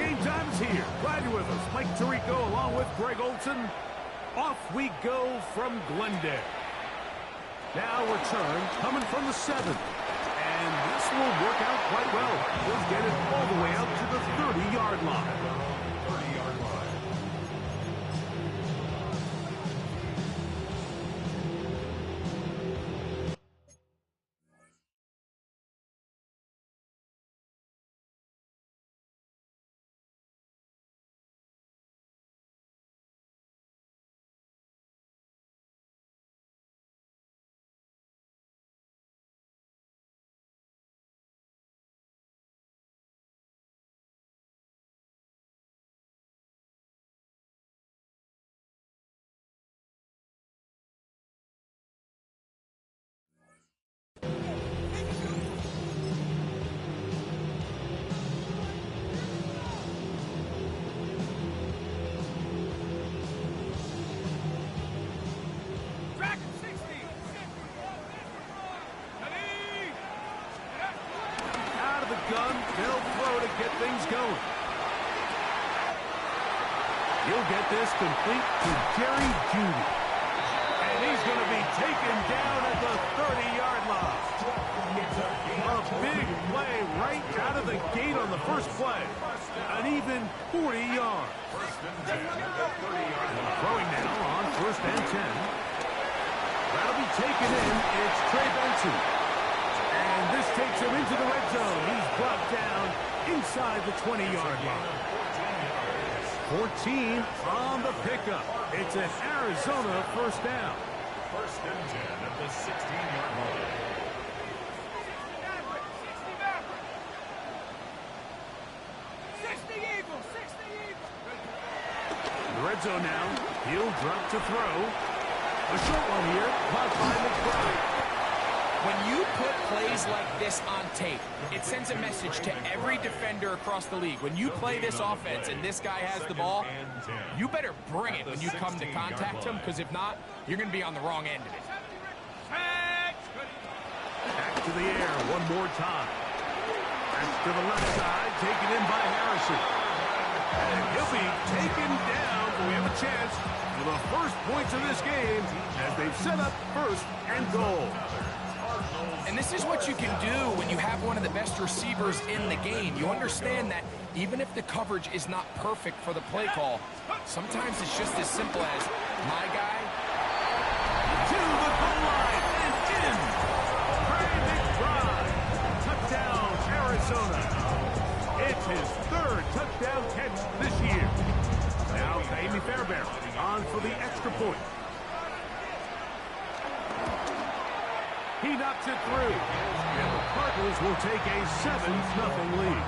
Game time is here. Glad you're with us. Mike Tirico along with Greg Olson. Off we go from Glendale. Now return coming from the 7th. And this will work out quite well. He'll get it all the way out to the 30-yard line. Gun, they'll throw to get things going. He'll get this complete to Jerry Jeudy. And he's going to be taken down at the 30-yard line. A big play right out of the gate on the first play. An even 40 yards. Throwing now on 1st and 10. That'll be taken in. It's Trey Benson. And this takes him into the red zone. He's brought down inside the 20-yard line. 14 on the pickup. It's an Arizona first down. 1st and 10 at the 16-yard line. The red zone now. He'll drop to throw. A short one here. Caught by McBride. When you put plays like this on tape, it sends a message to every defender across the league. When you play this offense and this guy has the ball, you better bring it when you come to contact him, because if not, you're going to be on the wrong end of it. Back to the air one more time. Back to the left side, taken in by Harrison. And he'll be taken down, but we have a chance for the first points of this game as they've set up 1st and goal. And this is what you can do when you have one of the best receivers in the game. You understand that even if the coverage is not perfect for the play call, sometimes it's just as simple as my guy to the goal line and in. Trey McBride. Touchdown, Arizona. It's his 3rd touchdown catch this year. Now Amy Fairbairn on for the extra point. He knocks it through. And the Cardinals will take a 7-0 lead.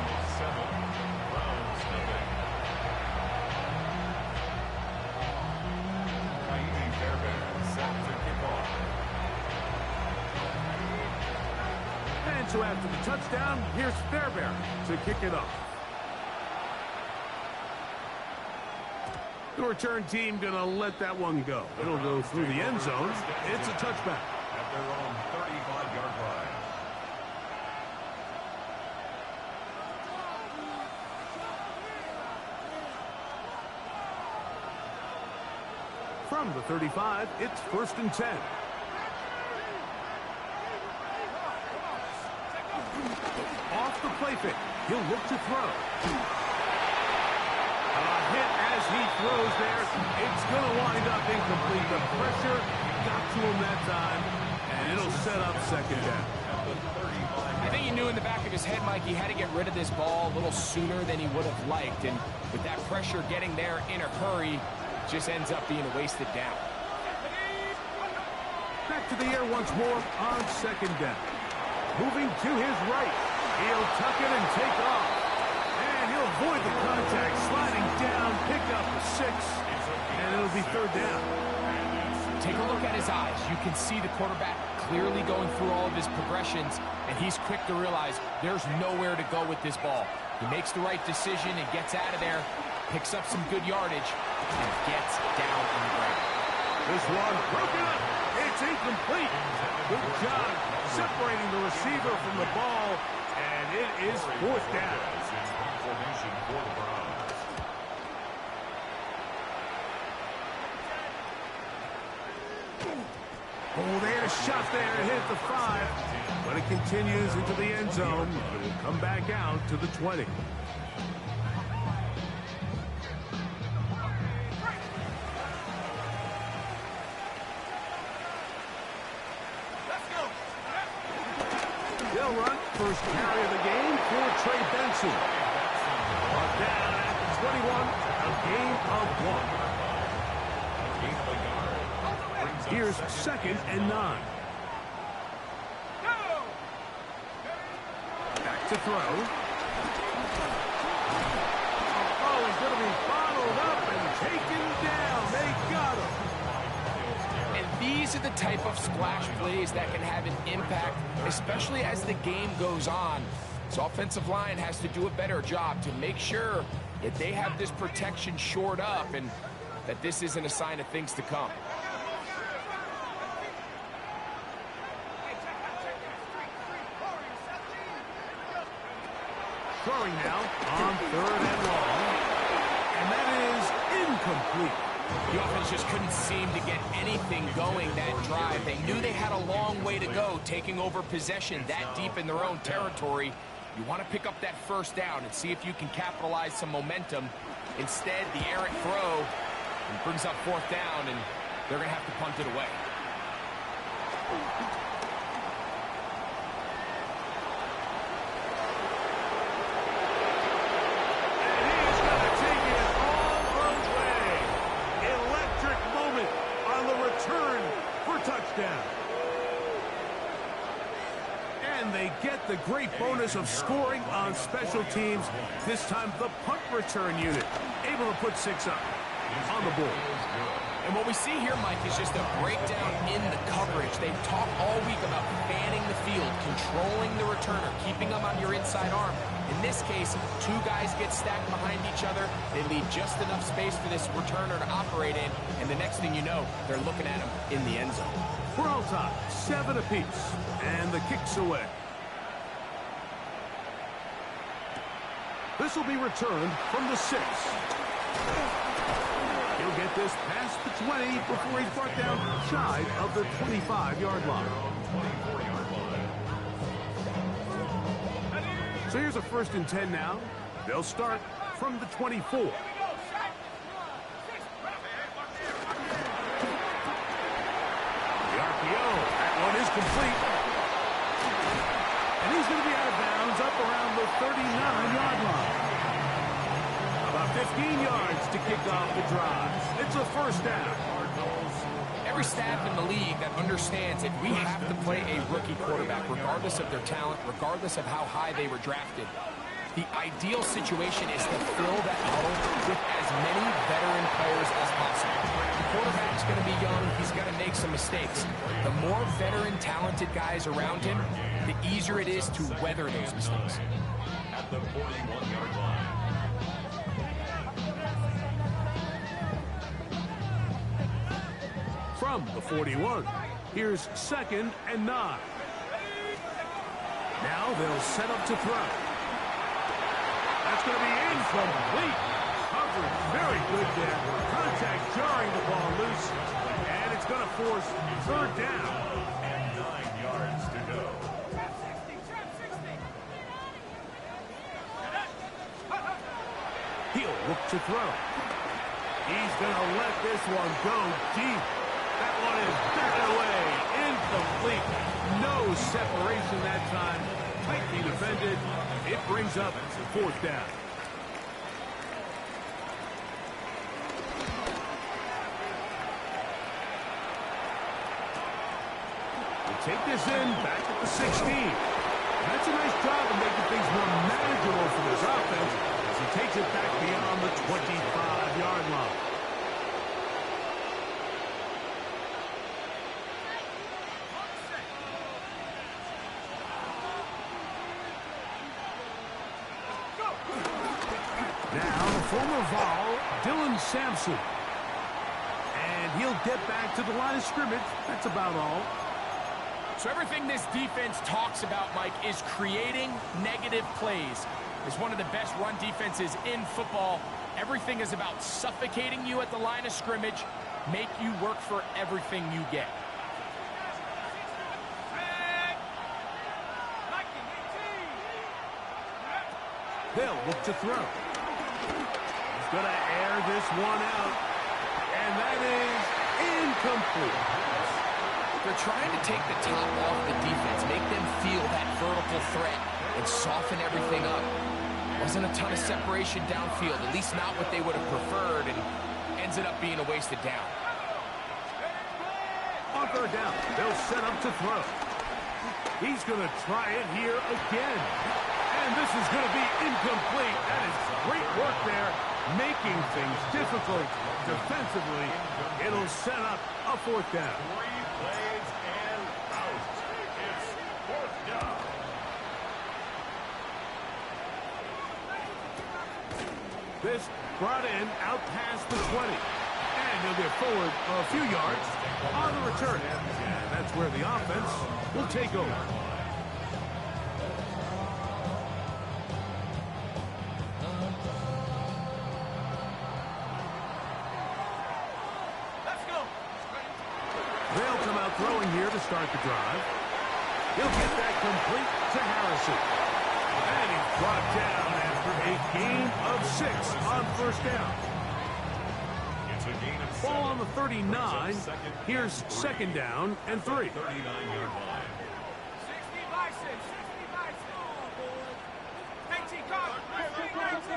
And so after the touchdown, here's Fairbairn to kick it off. The return team going to let that one go. It'll go through the end zone. It's a touchback. At their own 35-yard line. From the 35, it's 1st and 10. Off the play fake. He'll look to throw. A hit as he throws there. It's going to wind up incomplete. The pressure got to him that time, and it'll set up 2nd down. I think he knew in the back of his head, Mike, he had to get rid of this ball a little sooner than he would have liked. And with that pressure getting there in a hurry, just ends up being a wasted down. Back to the air once more on 2nd down. Moving to his right. He'll tuck it and take off. And he'll avoid the contact, sliding down, pick up a 6, and it'll be 3rd down. Take a look at his eyes. You can see the quarterback clearly going through all of his progressions, and he's quick to realize there's nowhere to go with this ball. He makes the right decision and gets out of there, picks up some good yardage, and gets down on the ground. This one broken up. It's incomplete. Good job separating the receiver from the ball, and it is 4th down. Formation for the Browns. Oh, they had a shot there and hit the 5. But it continues into the end zone. It will come back out to the 20. They'll run first carry of the game for Trey Benson. Brought down at the 21, a gain of 1. Here's 2nd and 9. Back to throw. Oh, he's going to be bottled up and taken down. They got him. And these are the type of splash plays that can have an impact, especially as the game goes on. This offensive line has to do a better job to make sure that they have this protection shored up and that this isn't a sign of things to come. Throwing now on 3rd and long. And that is incomplete. The offense just couldn't seem to get anything going that drive. They knew they had a long way to go, taking over possession that deep in their own territory. You want to pick up that first down and see if you can capitalize some momentum. Instead, the errant throw brings up 4th down, and they're going to have to punt it away. And they get the great bonus of scoring on special teams. This time the punt return unit able to put 6 up on the board. And what we see here, Mike, is just a breakdown in the coverage. They've talked all week about fanning the field, controlling the returner, keeping them on your inside arm. In this case, 2 guys get stacked behind each other. They leave just enough space for this returner to operate in, and the next thing you know, they're looking at him in the end zone. We're all tied, 7 apiece, and the kick's away. This will be returned from the 6. He'll get this past the 20 before he's brought down shy of the 25-yard line. So here's a 1st and 10 now. They'll start from the 24. The RPO, that one is complete. And he's going to be out of bounds up around the 39-yard line. About 15 yards to kick off the drive. It's a 1st down. Every staff in the league that understands that we have to play a rookie quarterback, regardless of their talent, regardless of how high they were drafted. The ideal situation is to fill that huddle with as many veteran players as possible. The quarterback's going to be young. He's going to make some mistakes. The more veteran, talented guys around him, the easier it is to weather those mistakes. At the 41-yard line. From the 41, here's 2nd and 9. Now they'll set up to throw. That's going to be incomplete. Coverage very good there. Contact jarring the ball loose. And it's going to force 3rd down. And 9 yards to go. He'll look to throw. He's going to let this one go deep. That one is batted away. Incomplete. No separation that time. Tightly defended. It brings up 4th down. We take this in back at the 16. That's a nice job of making things more manageable for this offense as he takes it back beyond the 25-yard line. Now, the former Vol, Dylan Sampson. And he'll get back to the line of scrimmage. That's about all. So everything this defense talks about, Mike, is creating negative plays. It's one of the best run defenses in football. Everything is about suffocating you at the line of scrimmage, make you work for everything you get. They'll look to throw. He's going to air this one out. And that is incomplete. They're trying to take the top off the defense, make them feel that vertical threat, and soften everything up. Wasn't a ton of separation downfield, at least not what they would have preferred, and ends it up being a wasted down. On third down, they'll set up to throw. He's going to try it here again. And this is going to be incomplete. That is great work there, making things difficult defensively. It'll set up a fourth down. 3 plays and out. It's fourth down. This brought in out past the 20. And he'll get forward a few yards on the return. And that's where the offense will take over. They'll come out throwing here to start the drive. He'll get that complete to Harrison. And he's brought down after a gain of 6 on first down. It's a gain of 7. Ball on the 39. Here's second down and 3. 39-yard line. 60 by 6. 60 by 6. Oh, boy. 19, come. 19.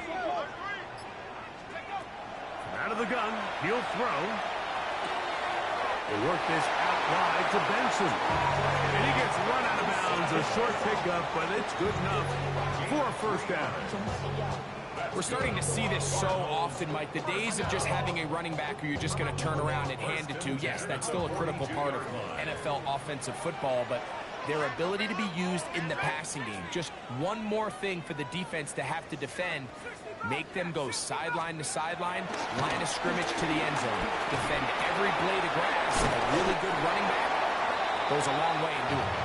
Out of the gun, he'll throw. They work this out wide to Benson. And he gets run out of bounds. A short pickup, but it's good enough for a first down. We're starting to see this so often, Mike. The days of just having a running back who you're just going to turn around and hand it to, yes, that's still a critical part of NFL offensive football, but their ability to be used in the passing game, just one more thing for the defense to have to defend, make them go sideline to sideline, line of scrimmage to the end zone, defend every blade of grass, and a really good running back goes a long way in doing it.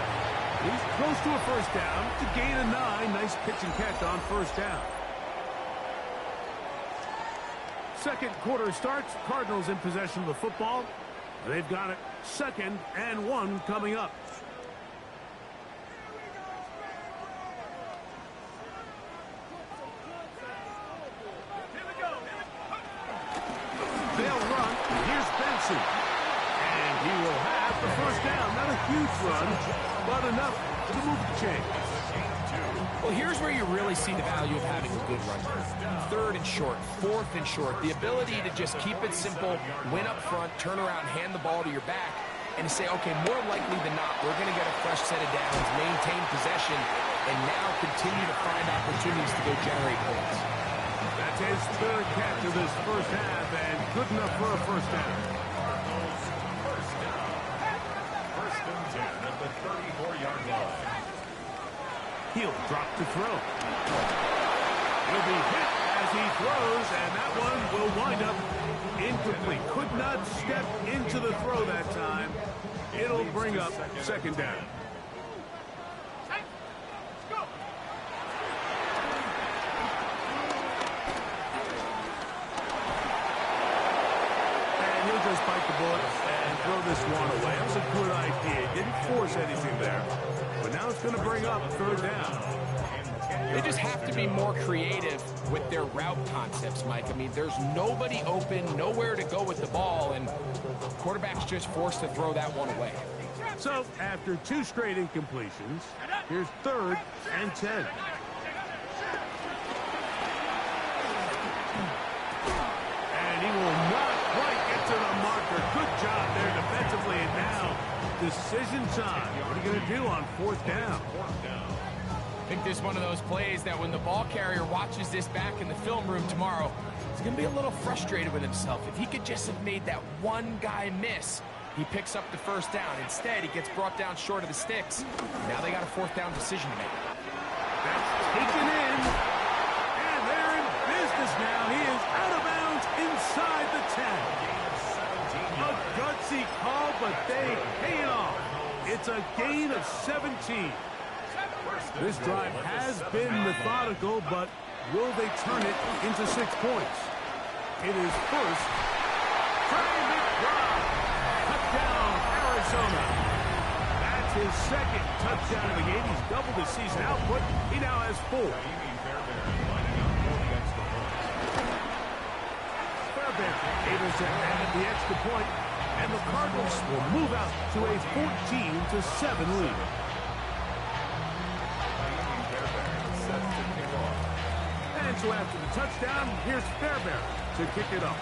He's close to a first down. To gain of 9. Nice pitch and catch on first down. Second quarter starts. Cardinals in possession of the football. They've got it 2nd and 1 coming up. They'll run. Here's Benson. And he will have the first down. Not a huge run, but enough to move the chains. Well, here's where you really see the value of having a good runner. 3rd and short, 4th and short. The ability to just keep it simple, win up front, turn around, hand the ball to your back, and to say, okay, more likely than not, we're going to get a fresh set of downs, maintain possession, and now continue to find opportunities to go generate points. That's his 3rd catch of this first half, and good enough for a first down. First down. 1st and 10 at the 34-yard line. He'll drop to throw. He'll be hit as he throws, and that one will wind up incomplete. Could not step into the throw that time. It'll bring up second down. And he'll just bite the bullet and throw this one away. That was a good idea. Didn't force anything there. But now it's going to bring up third down. They just have to be more creative with their route concepts, Mike. I mean, there's nobody open, nowhere to go with the ball, and quarterback's just forced to throw that one away. So, after 2 straight incompletions, here's 3rd and 10. And he will not quite get to the marker. Good job there defensively, and now decision time. What are you going to do on 4th down? I think this is one of those plays that when the ball carrier watches this back in the film room tomorrow, he's going to be a little frustrated with himself. If he could just have made that one guy miss, he picks up the first down. Instead, he gets brought down short of the sticks. Now they got a 4th down decision to make. That's taken in. And they're in business now. He is out of bounds inside the 10. A gutsy call, but they pay it off. It's a gain of 17. This drive has been methodical, but will they turn it into 6 points? It is first. Trey McBride. Touchdown, Arizona. That's his 2nd touchdown of the game. He's doubled his season output. He now has 4. Fairbairn able to add the extra point, and the Cardinals will move out to a 14-7 lead. And so after the touchdown, here's Fairbairn to kick it off.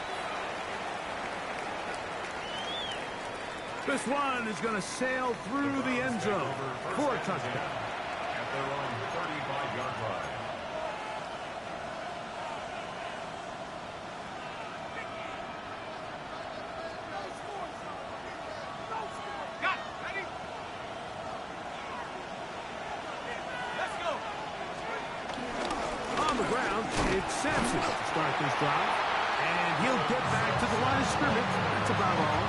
This one is going to sail through the end zone for a touchdown. At their own 35-yard line. It's Sampson to start this drive, and he'll get back to the line of scrimmage. That's about all.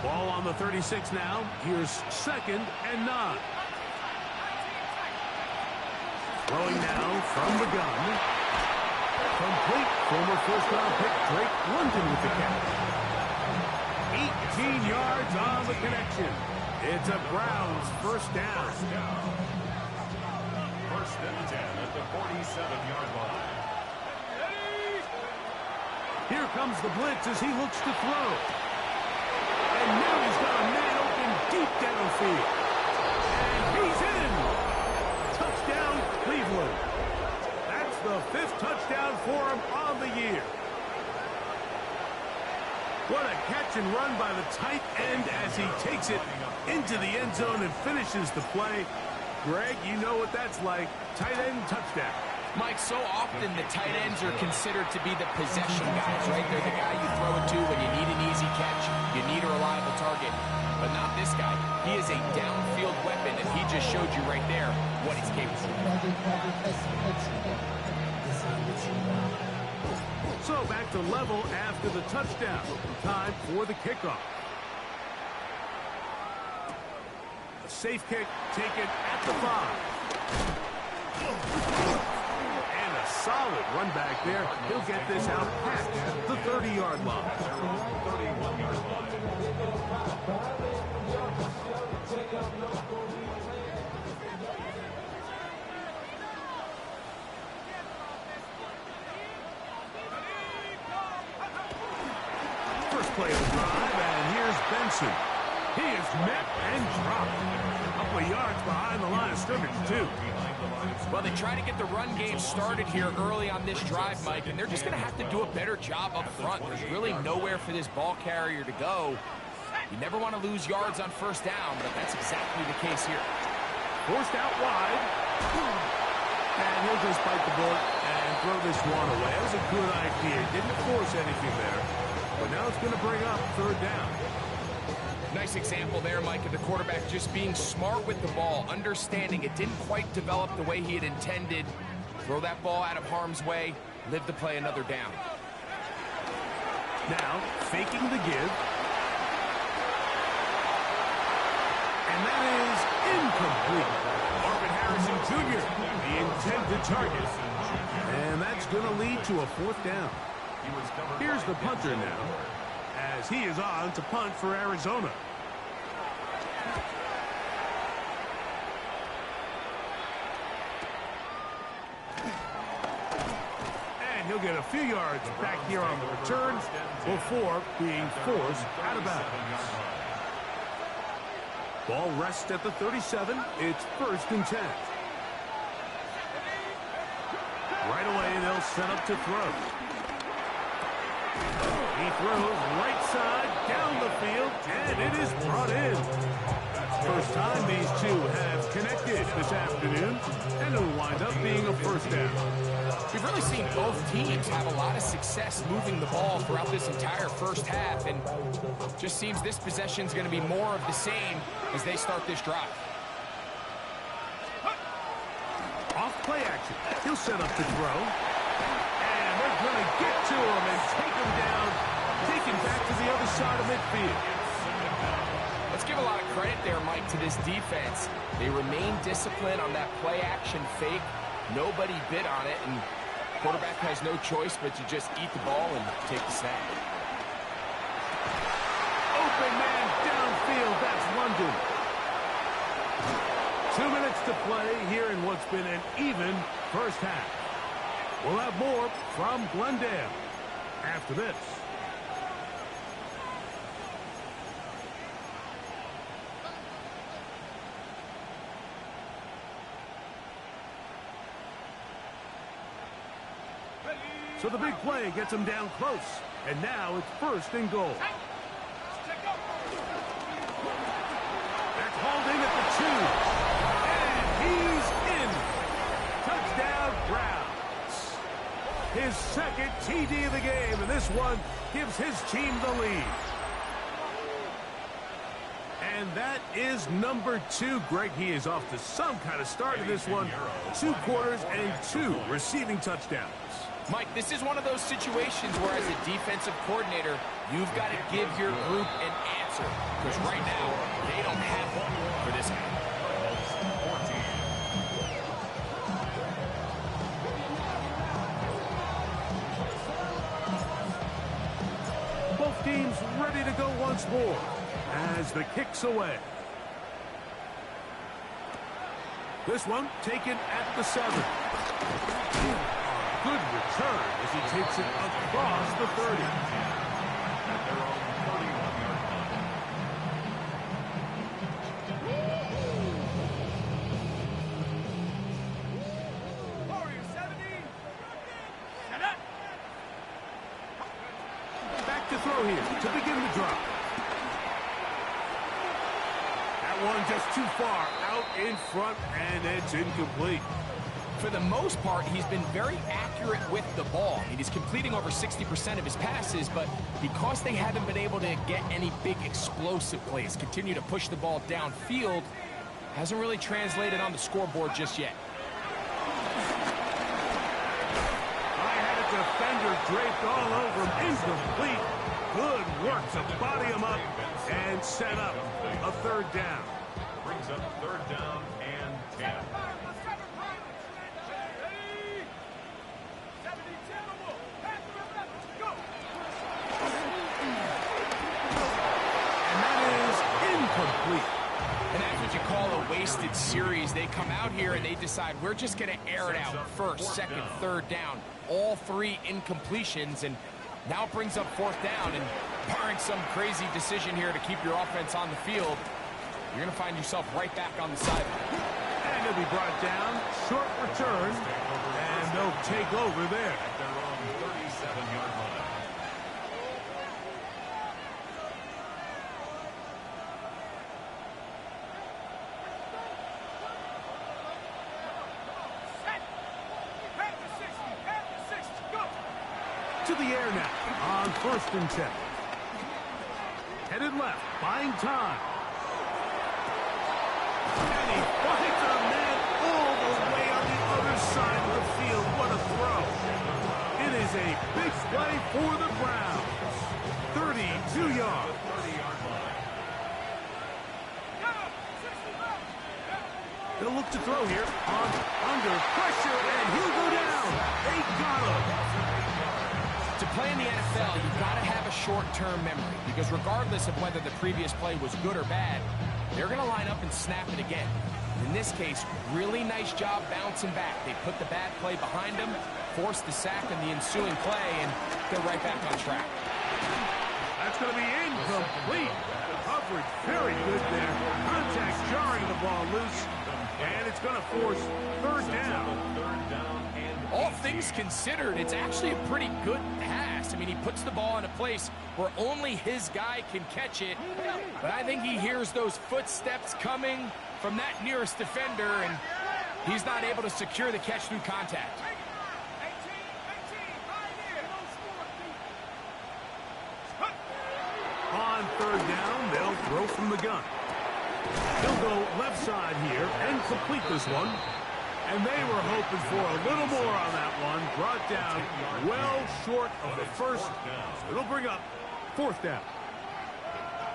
Ball on the 36 now. Here's 2nd and 9. Throwing now from the gun. Complete. Former first-round pick Drake London with the catch. 18 yards on the connection. It's a Browns first down. First and 10 at the 47-yard line. Here comes the blitz as he looks to throw. And now he's got a man open deep downfield. And he's in. Touchdown, Cleveland. That's the 5th touchdown for him on the year. What a catch and run by the tight end as he takes it into the end zone and finishes the play. Greg, you know what that's like. Tight end touchdown. Mike, so often the tight ends are considered to be the possession guys, right? They're the guy you throw it to when you need an easy catch, you need a reliable target. But not this guy. He is a downfield weapon, and he just showed you right there what he's capable of. So back to level after the touchdown. Time for the kickoff. A safe kick taken at the 5. And a solid run back there. He'll get this out past the 30-yard line. 31-yard line. Play of the drive, and here's Benson. He is met and dropped. A couple of yards behind the line of scrimmage, too. Well, they try to get the run game started here early on this drive, Mike, and they're just going to have to do a better job up front. There's really nowhere for this ball carrier to go. You never want to lose yards on first down, but that's exactly the case here. Forced out wide. And he'll just bite the bullet and throw this one away. That was a good idea. Didn't force anything there. But now it's going to bring up 3rd down. Nice example there, Mike, of the quarterback just being smart with the ball, understanding it didn't quite develop the way he had intended. Throw that ball out of harm's way, live to play another down. Now, faking the give. And that is incomplete. Marvin Harrison Jr., the intended target. And that's going to lead to a 4th down. Here's the punter now, as he is on to punt for Arizona. And he'll get a few yards back here on the return before being forced out of bounds. Ball rests at the 37. It's 1st and 10. Right away, they'll set up to throw. He throws right side down the field, and it is brought in. First time these two have connected this afternoon, and it'll wind up being a 1st down. We've really seen both teams have a lot of success moving the ball throughout this entire first half, and just seems this possession is going to be more of the same as they start this drive. Off play action. He'll set up to throw. And they're going to get to him and take him down, take him back to the other side of midfield. Let's give a lot of credit there, Mike, to this defense. They remain disciplined on that play action fake. Nobody bit on it, and quarterback has no choice but to just eat the ball and take the snap. Open man downfield. That's London. to play here in what's been an even first half. We'll have more from Glendale after this. So the big play gets him down close. And now it's first and goal. That's hauled in at the 2. And he's in. Touchdown, Browns. His second TD of the game, and this one gives his team the lead. And that is number 2. Greg, he is off to some kind of start in this one. 2 quarters and 2 receiving touchdowns. Mike, this is one of those situations where as a defensive coordinator, you've got to give your group an answer. Because right now, they don't have one for this game. Both teams ready to go once more as the kick's away. This one taken at the 7. Good return as he takes it across the 30. At their own 31-yard line. Warrior 70. Set up. Back to throw here to begin the drop. That one just too far out in front, and it's incomplete. For the most part, he's been very accurate with the ball. I mean, he's completing over 60% of his passes, but because they haven't been able to get any big explosive plays, continue to push the ball downfield, hasn't really translated on the scoreboard just yet. I had a defender draped all over him. Incomplete. Good work to body him up and set up a 3rd down. Brings up 3rd down and 10. And that's what you call a wasted series. They come out here and they decide we're just going to air it out. 1st, 2nd, 3rd down. All 3 incompletions, and now it brings up 4th down. And barring some crazy decision here to keep your offense on the field, you're going to find yourself right back on the sideline. And he'll be brought down. Short return. And they'll take over there. At their own 37-yard line. To the air now on 1st and 10. Headed left, buying time. And he finds a man all the way on the other side of the field. What a throw. It is a big play for the Browns. 32 yards. 30-yard line. They'll look to throw here on under pressure, and he'll go down. They got him. To play in the NFL, you've got to have a short-term memory, because regardless of whether the previous play was good or bad, they're going to line up and snap it again. In this case, really nice job bouncing back. They put the bad play behind them, forced the sack in the ensuing play, and they're right back on track. That's going to be incomplete. Coverage very good there. Contact jarring the ball loose, and it's going to force 3rd down. 3rd down and All things considered, it's actually a pretty good pass. I mean, he puts the ball in a place where only his guy can catch it. But I think he hears those footsteps coming from that nearest defender, and he's not able to secure the catch through contact. On 3rd down, they'll throw from the gun. He'll go left side here and complete this one. And they were hoping for a little more on that one. Brought down well short of the 1st. It'll bring up 4th down.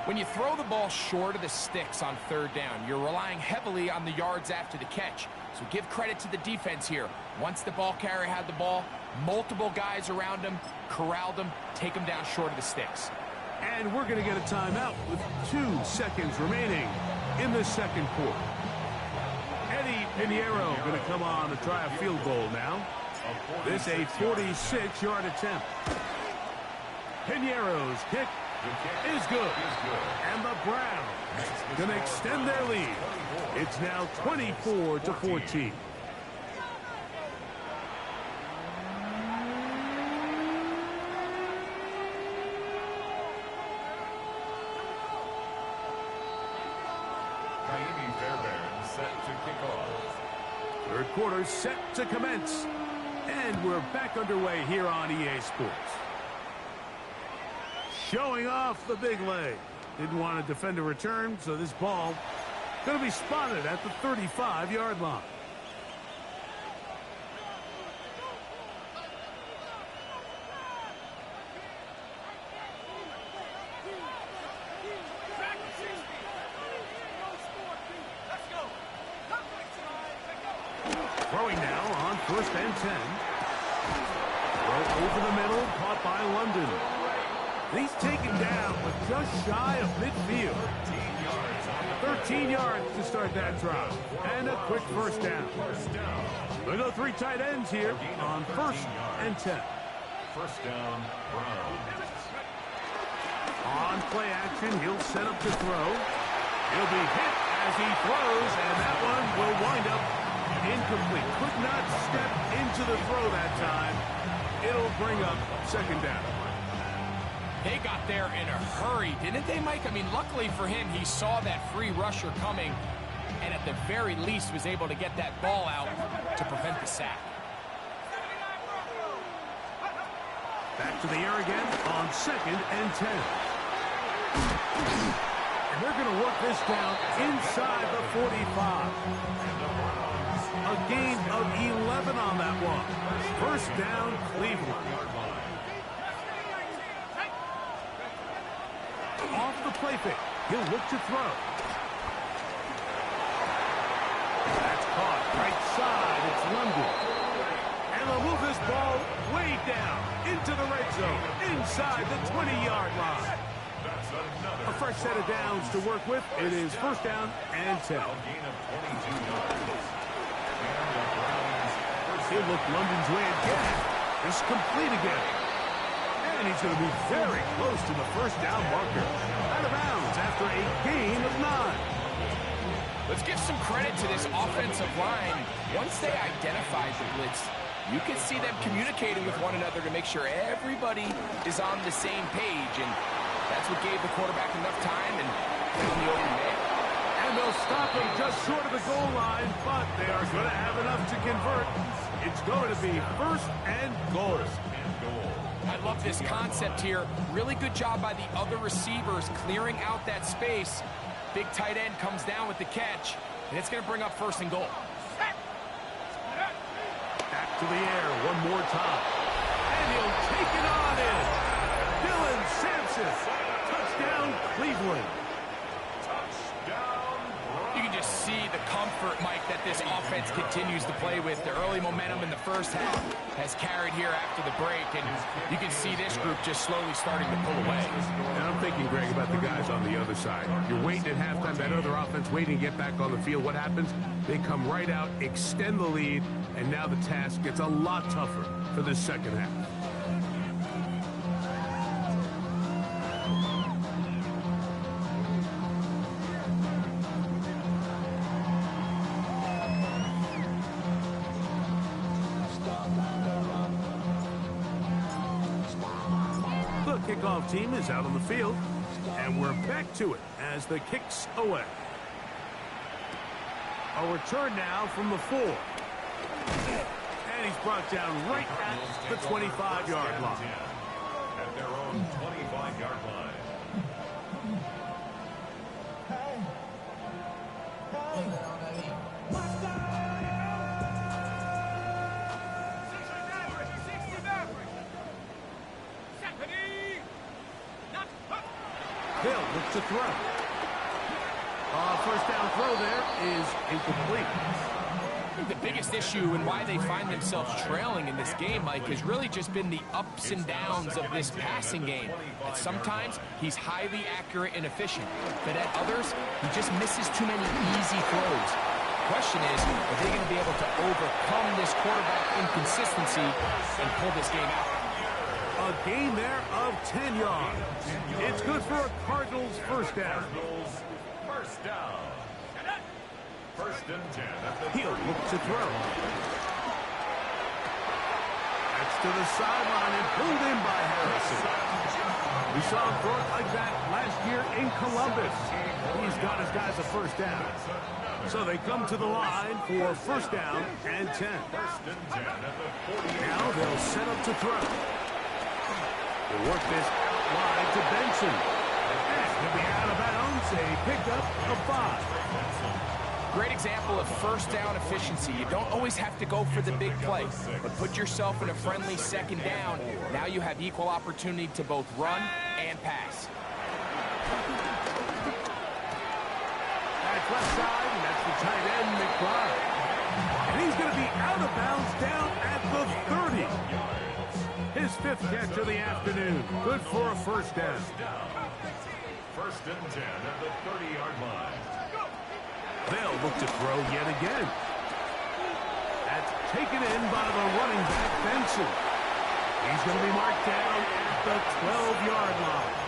When you throw the ball short of the sticks on 3rd down, you're relying heavily on the yards after the catch. So give credit to the defense here. Once the ball carrier had the ball, multiple guys around him, corralled him, take him down short of the sticks. And we're going to get a timeout with 2 seconds remaining in the 2nd quarter. Eddie Pinheiro going to come on to try a field goal now. This a 46-yard attempt. Pinheiro's kick is good. And the Browns going to extend their lead. It's now 24-14. Set to kick off. Third quarter set to commence. And we're back underway here on EA Sports. Showing off the big leg. Didn't want to defend a return, so this ball going to be spotted at the 35-yard line. Throwing now on 1st and 10. Throw over the middle, caught by London. He's taken down, but just shy of midfield. 13 yards to start that drive. And a quick first down. We'll go 3 tight ends here on 1st and 10. First down, Browns. On play action, he'll set up to throw. He'll be hit as he throws, and that one will wind up incomplete. Could not step into the throw that time. It'll bring up 2nd down. They got there in a hurry, didn't they, Mike? I mean, luckily for him, he saw that free rusher coming and at the very least was able to get that ball out to prevent the sack. Back to the air again on 2nd and 10. And they're going to work this down inside the 45. A gain of 11 on that one. First down, Cleveland. Off the play fake. He'll look to throw. That's caught right side. It's London. And they'll move this ball way down into the red zone, inside the 20-yard line. A fresh set of downs to work with. It is 1st down and 10. He'll look London's way again. It's complete again. And he's going to be very close to the 1st down marker. Out of bounds after a gain of 9. Let's give some credit to this offensive line. Once they identified the blitz, you can see them communicating with one another to make sure everybody is on the same page. And that's what gave the quarterback enough time and on the open man. And they'll stop him just short of the goal line, but they are going to have enough to convert. It's going to be 1st and goal. I love this concept here. Really good job by the other receivers clearing out that space. Big tight end comes down with the catch, and it's going to bring up 1st and goal. Back to the air one more time. And he'll take it on in. Dylan Sampson. Touchdown, Cleveland. You can just see the comfort, Mike, that this offense continues to play with. The early momentum in the first half has carried here after the break, and you can see this group just slowly starting to pull away. And I'm thinking, Greg, about the guys on the other side. You're waiting at halftime, that other offense waiting to get back on the field. What happens? They come right out, extend the lead, and now the task gets a lot tougher for the 2nd half. Kickoff team is out on the field, and we're back to it as the kick's away. A return now from the 4. And he's brought down right at the 25-yard line. At their own 25-yard line. Hill looks to throw. 1st down throw there is incomplete. I think the biggest issue and why they find themselves trailing in this game, Mike, has really just been the ups and downs of this passing game. And sometimes he's highly accurate and efficient, but at others, he just misses too many easy throws. question is, are they going to be able to overcome this quarterback inconsistency and pull this game out? A gain there of 10 yards. It's good for a Cardinals first down. First down. First and 10. He'll look to throw. That's to the sideline and pulled in by Harrison. We saw him throw it like that last year in Columbus. He's got his guys a first down. So they come to the line for first down and 10. First and 10 at the 40. Now they'll set up to throw. They work this out wide to Benson. And he'll be out of bounds. A pickup of 5. Great example of first down efficiency. You don't always have to go for the big play, but put yourself in a friendly second down. Now you have equal opportunity to both run and pass. That's left side, and that's the tight end, McBride. And he's going to be out of bounds down at the 30. His 5th catch of the afternoon. Good for a first down. First and 10 at the 30-yard line. They'll look to throw yet again. That's taken in by the running back, Benson. He's going to be marked down at the 12-yard line.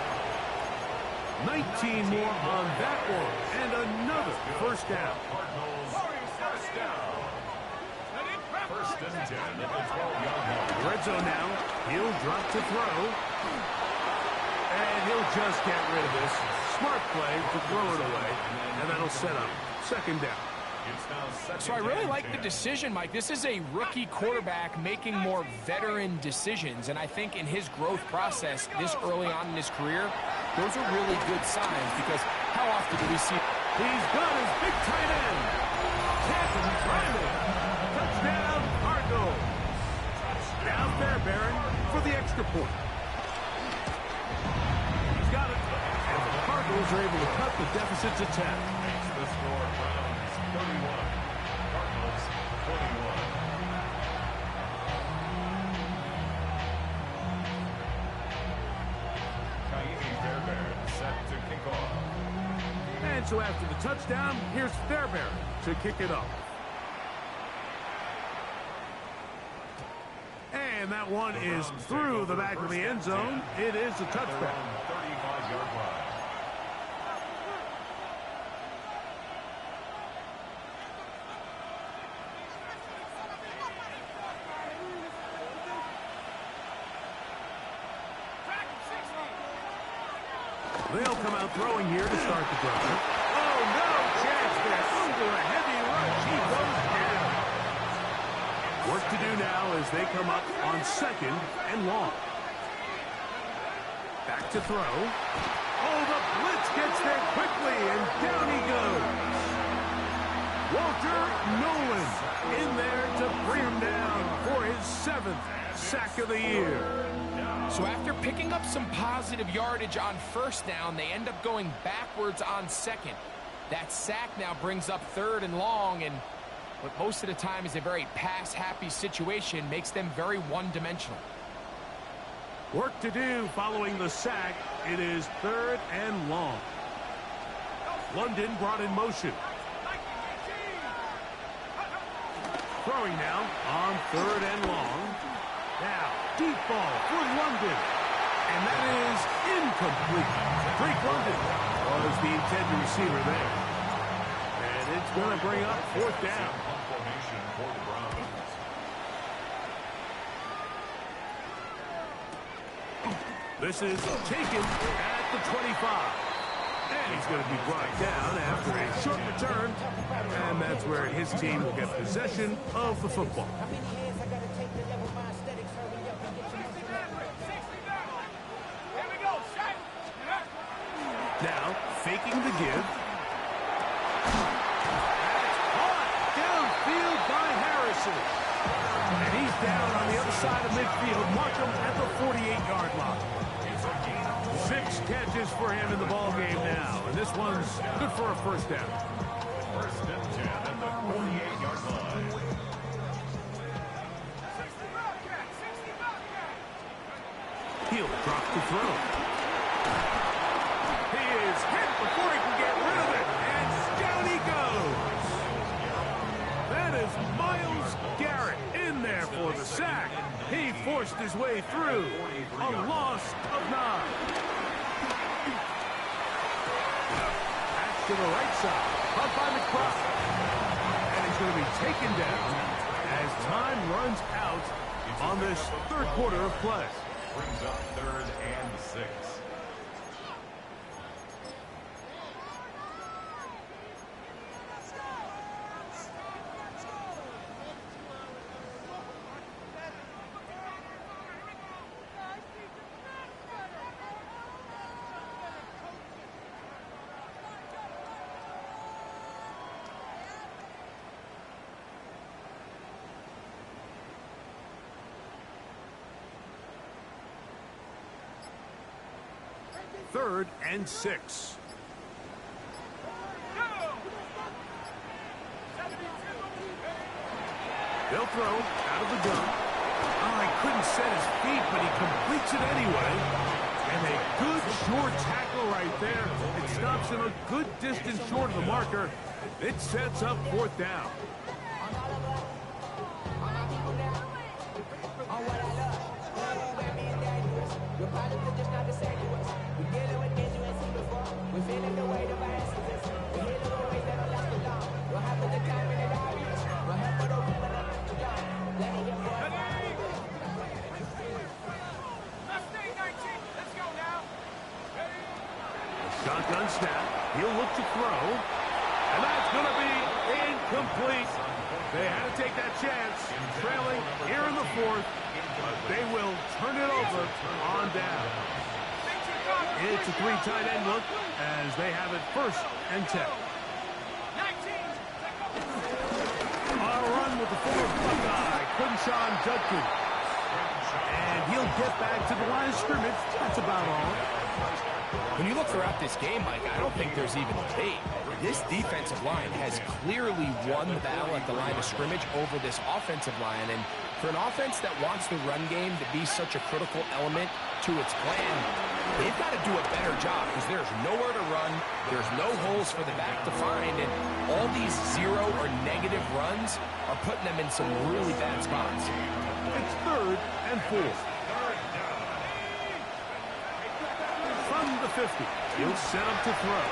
19 more on that one, and another first down. Cardinals first down. First and 10 at the 12-yard line. Red zone now. He'll drop to throw. And he'll just get rid of this. Smart play to throw it away. And that'll set up second down. So I really like the decision, Mike. This is a rookie quarterback making more veteran decisions. And I think in his growth process this early on in his career, those are really good signs because how often do we see... He's got his big tight end. Captain Brandon. Touchdown, Cardinals. Down Fairbairn for the extra point. He's got it. And the Cardinals are able to cut the deficit to 10. Makes the score Browns 31. Cardinals 21. Set to kick off. And so after the touchdown, here's Fairbairn to kick it off. And that one is through the back of the end zone. It is a touchback. 35-yard line. They'll come out throwing here to start the drive. Oh, no chance there. Under a heavy rush, he goes down. Work to do now as they come up on second and long. Back to throw. Oh, the blitz gets there quickly, and down he goes. Walter Nolan in there to bring him down for his 7th sack of the year. So after picking up some positive yardage on first down, they end up going backwards on second. That sack now brings up 3rd and long, and what most of the time is a very pass-happy situation makes them very one-dimensional. Work to do following the sack. It is 3rd and long. London brought in motion. Throwing now on 3rd and long. Now, deep ball for London. And that is incomplete. Drake London was the intended receiver there. And it's going to bring up 4th down. Formation for the Browns. This is taken at the 25. And he's going to be brought down after a short return. And that's where his team will get possession of the football. Now, faking the give. That's caught downfield by Harrison. And he's down on the other side of midfield. Mark him at the 48-yard line. 6 catches for him in the ballgame now. And this one's good for a first down. First and 10 at the 48-yard line. He'll drop the throw. He is hit before he can get rid of it. And down he goes. through. A loss of 9. Back to the right side. Caught by McBride. And he's going to be taken down as time runs out on this third quarter of play. Brings up 3rd and 6. Third and 6. They'll throw out of the gun. Oh, he couldn't set his feet, but he completes it anyway. And a good short tackle right there. It stops him a good distance short of the marker. It sets up 4th down. Shotgun snap. He'll look to throw. And that's going to be incomplete. They had to take that chance. Trailing here in the 4th. But they will turn it over on down. It's a 3 tight end look as they have it 1st and 10. A run with the forward Buckeye, Quinshawn Judkins. And he'll get back to the line of scrimmage. That's about all. When you look throughout this game, Mike, I don't think there's even a debate. This defensive line has clearly won the battle at the line of scrimmage over this offensive line. And for an offense that wants the run game to be such a critical element to its plan, they've got to do a better job because there's nowhere to run. There's no holes for the back to find. And all these 0 or negative runs are putting them in some really bad spots. It's 3rd and 4. From the 50, he'll set up to throw.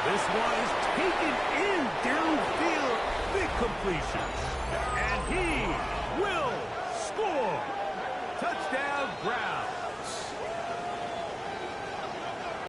This one is taken in downfield. Big completion. And he will score. Touchdown, Brown.